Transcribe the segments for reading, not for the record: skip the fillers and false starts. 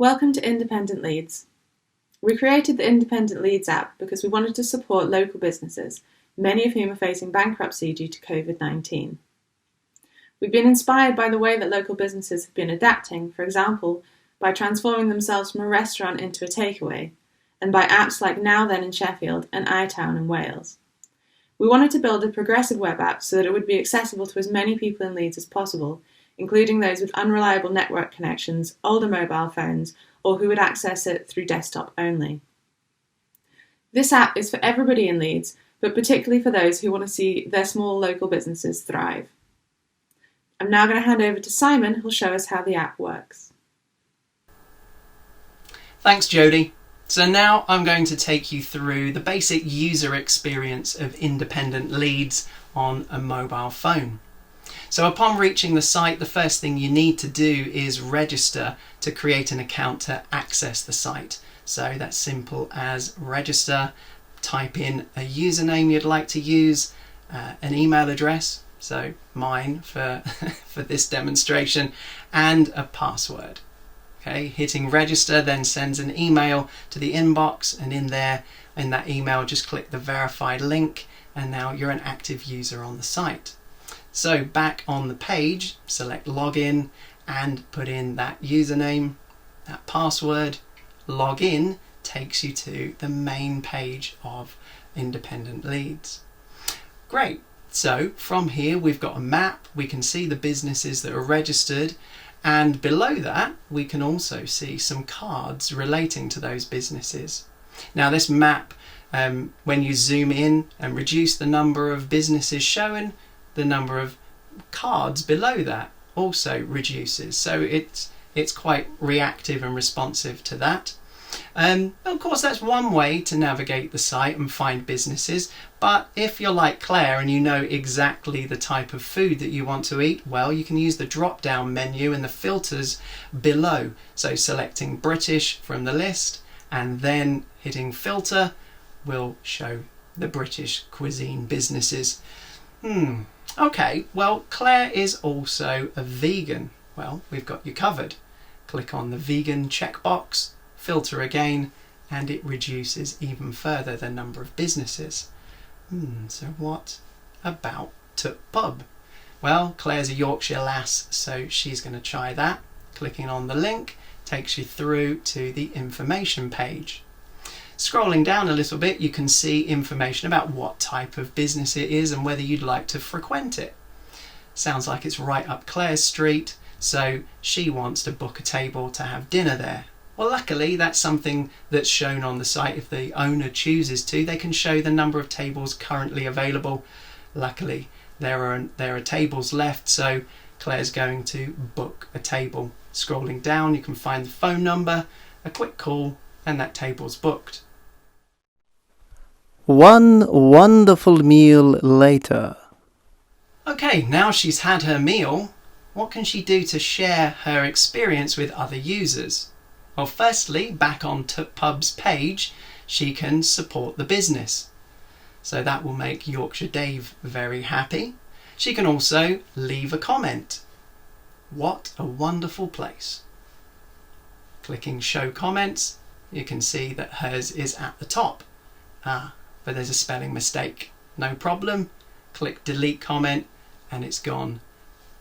Welcome to Independent Leeds. We created the Independent Leeds app because we wanted to support local businesses, many of whom are facing bankruptcy due to COVID-19. We've been inspired by the way that local businesses have been adapting, for example, by transforming themselves from a restaurant into a takeaway, and by apps like Now Then in Sheffield and iTown in Wales. We wanted to build a progressive web app so that it would be accessible to as many people in Leeds as possible, including those with unreliable network connections, older mobile phones, or who would access it through desktop only. This app is for everybody in Leeds, but particularly for those who want to see their small local businesses thrive. I'm now going to hand over to Simon, who'll show us how the app works. Thanks, Jodie. So now I'm going to take you through the basic user experience of Independent Leeds on a mobile phone. So upon reaching the site, the first thing you need to do is register to create an account to access the site. So that's simple as register, type in a username you'd like to use, an email address, so mine for this demonstration, and a password. Okay, hitting register then sends an email to the inbox, and in that email just click the verified link, and now you're an active user on the site. So back on the page, select login and put in that username, that password. Login takes you to the main page of Independent Leeds. Great. So from here we've got a map. We can see the businesses that are registered, and below that we can also see some cards relating to those businesses. Now this map, when you zoom in and reduce the number of businesses shown, the number of cards below that also reduces. So it's quite reactive and responsive to that. Of course, that's one way to navigate the site and find businesses, but if you're like Claire and you know exactly the type of food that you want to eat, well, you can use the drop-down menu and the filters below. So selecting British from the list and then hitting filter will show the British cuisine businesses. Okay, well, Claire is also a vegan. Well, we've got you covered. Click on the vegan checkbox, filter again, and it reduces even further the number of businesses. So what about Tut Pub? Well, Claire's a Yorkshire lass, so she's going to try that. Clicking on the link takes you through to the information page. Scrolling down a little bit, you can see information about what type of business it is and whether you'd like to frequent it. Sounds like it's right up Claire's street, so she wants to book a table to have dinner there. Well, luckily that's something that's shown on the site. If the owner chooses to, they can show the number of tables currently available. Luckily there are tables left, so Claire's going to book a table. Scrolling down, you can find the phone number, a quick call, and that table's booked. One wonderful meal later. Okay, now she's had her meal, what can she do to share her experience with other users? Well, firstly, back on Tut Pub's page, she can support the business. So that will make Yorkshire Dave very happy. She can also leave a comment. What a wonderful place. Clicking show comments, you can see that hers is at the top. But there's a spelling mistake. No problem. Click delete comment and it's gone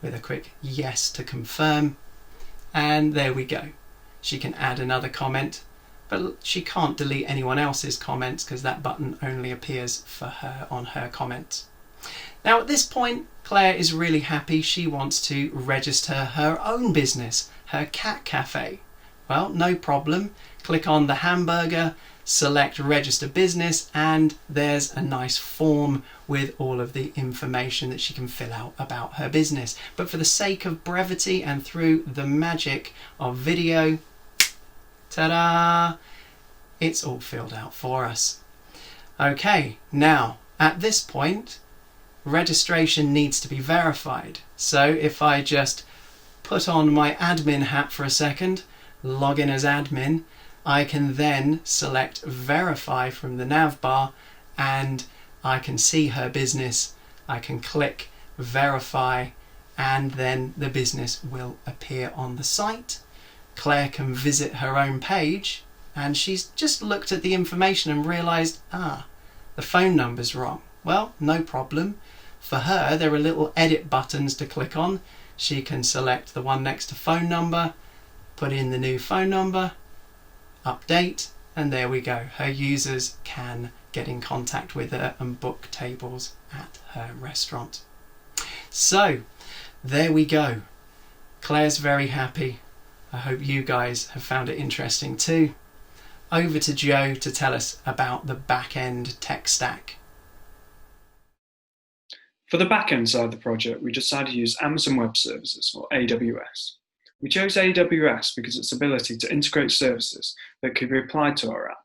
with a quick yes to confirm. And there we go. She can add another comment, but she can't delete anyone else's comments because that button only appears for her on her comments. Now at this point, Claire is really happy. She wants to register her own business, her cat cafe. Well, no problem. Click on the hamburger, select register business, and there's a nice form with all of the information that she can fill out about her business. But for the sake of brevity and through the magic of video, ta-da, it's all filled out for us. Okay, now at this point, registration needs to be verified. So if I just put on my admin hat for a second, log in as admin, I can then select verify from the nav bar and I can see her business. I can click verify and then the business will appear on the site. Claire can visit her own page, and she's just looked at the information and realised, the phone number's wrong. Well, no problem. For her, there are little edit buttons to click on. She can select the one next to phone number, put in the new phone number, update, and there we go. Her users can get in contact with her and book tables at her restaurant. So, there we go. Claire's very happy. I hope you guys have found it interesting too. Over to Joe to tell us about the back-end tech stack. For the back-end side of the project, we decided to use Amazon Web Services, or AWS. We chose AWS because its ability to integrate services that could be applied to our app.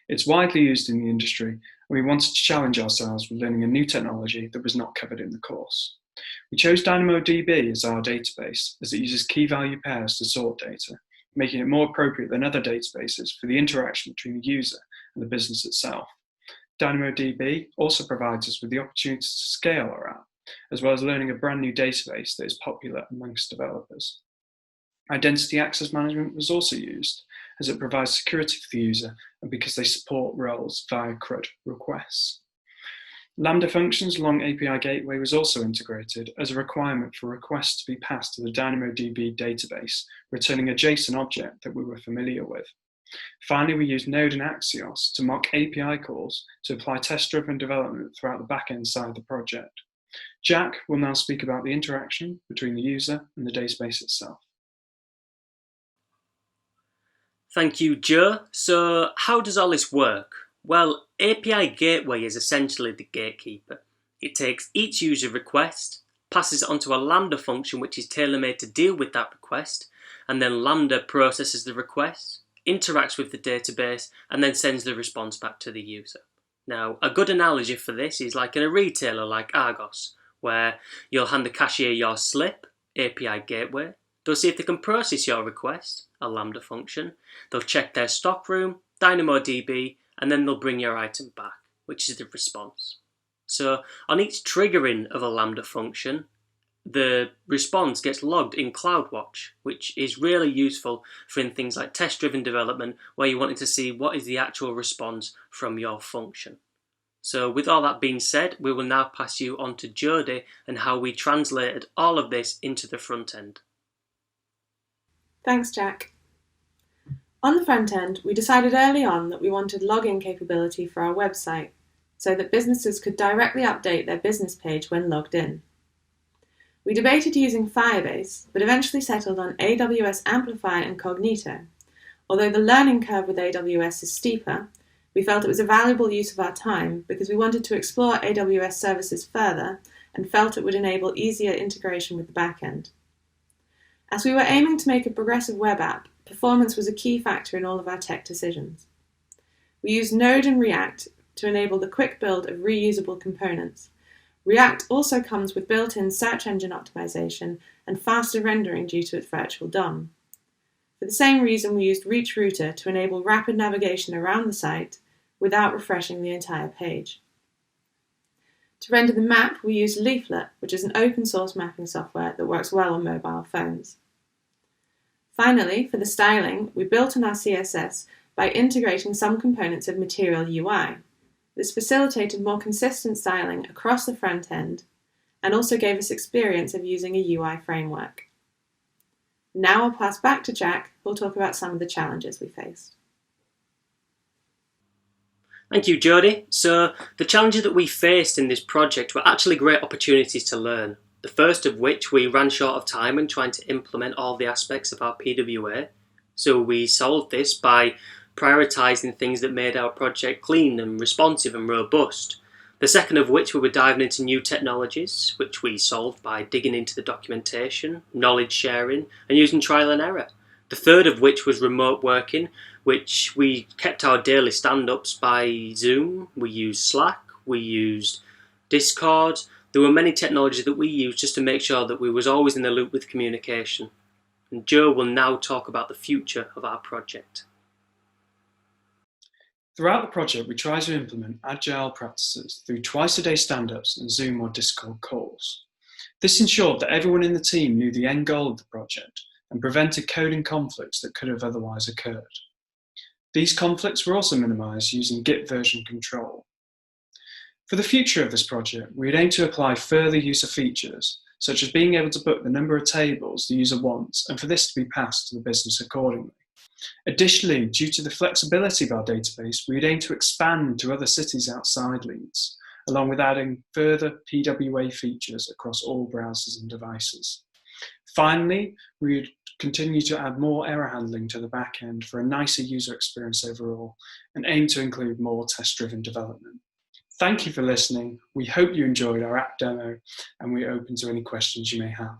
It's widely used in the industry, and we wanted to challenge ourselves with learning a new technology that was not covered in the course. We chose DynamoDB as our database, as it uses key value pairs to sort data, making it more appropriate than other databases for the interaction between the user and the business itself. DynamoDB also provides us with the opportunity to scale our app, as well as learning a brand new database that is popular amongst developers. Identity access management was also used, as it provides security for the user and because they support roles via CRUD requests. Lambda functions along API gateway was also integrated as a requirement for requests to be passed to the DynamoDB database, returning a JSON object that we were familiar with. Finally, we used Node and Axios to mock API calls to apply test-driven development throughout the back-end side of the project. Jack will now speak about the interaction between the user and the database itself. Thank you, Joe. So how does all this work? Well, API Gateway is essentially the gatekeeper. It takes each user request, passes it onto a Lambda function which is tailor-made to deal with that request, and then Lambda processes the request, interacts with the database, and then sends the response back to the user. Now, a good analogy for this is like in a retailer like Argos, where you'll hand the cashier your slip, API Gateway, they'll see if they can process your request, a Lambda function, they'll check their stockroom, DynamoDB, and then they'll bring your item back, which is the response. So on each triggering of a Lambda function, the response gets logged in CloudWatch, which is really useful for in things like test-driven development, where you wanted to see what is the actual response from your function. So with all that being said, we will now pass you on to Jodie and how we translated all of this into the front end. Thanks, Jack. On the front end, we decided early on that we wanted login capability for our website so that businesses could directly update their business page when logged in. We debated using Firebase, but eventually settled on AWS Amplify and Cognito. Although the learning curve with AWS is steeper, we felt it was a valuable use of our time because we wanted to explore AWS services further and felt it would enable easier integration with the backend. As we were aiming to make a progressive web app, performance was a key factor in all of our tech decisions. We used Node and React to enable the quick build of reusable components. React also comes with built-in search engine optimization and faster rendering due to its virtual DOM. For the same reason, we used Reach Router to enable rapid navigation around the site without refreshing the entire page. To render the map, we used Leaflet, which is an open-source mapping software that works well on mobile phones. Finally, for the styling, we built on our CSS by integrating some components of Material UI. This facilitated more consistent styling across the front end and also gave us experience of using a UI framework. Now I'll pass back to Jack, who'll talk about some of the challenges we faced. Thank you, Jodie. So the challenges that we faced in this project were actually great opportunities to learn. The first of which, we ran short of time in trying to implement all the aspects of our PWA. So we solved this by prioritising things that made our project clean and responsive and robust. The second of which, we were diving into new technologies, which we solved by digging into the documentation, knowledge sharing, and using trial and error. The third of which was remote working, which we kept our daily stand-ups by Zoom. We used Slack, we used Discord. There were many technologies that we used just to make sure that we was always in the loop with communication. And Joe will now talk about the future of our project. Throughout the project, we tried to implement agile practices through twice-a-day stand-ups and Zoom or Discord calls. This ensured that everyone in the team knew the end goal of the project and prevented coding conflicts that could have otherwise occurred. These conflicts were also minimized using Git version control. For the future of this project, we'd aim to apply further user features, such as being able to book the number of tables the user wants, and for this to be passed to the business accordingly. Additionally, due to the flexibility of our database, we'd aim to expand to other cities outside Leeds, along with adding further PWA features across all browsers and devices. Finally, we'd continue to add more error handling to the back end for a nicer user experience overall, and aim to include more test-driven development. Thank you for listening. We hope you enjoyed our app demo, and we're open to any questions you may have.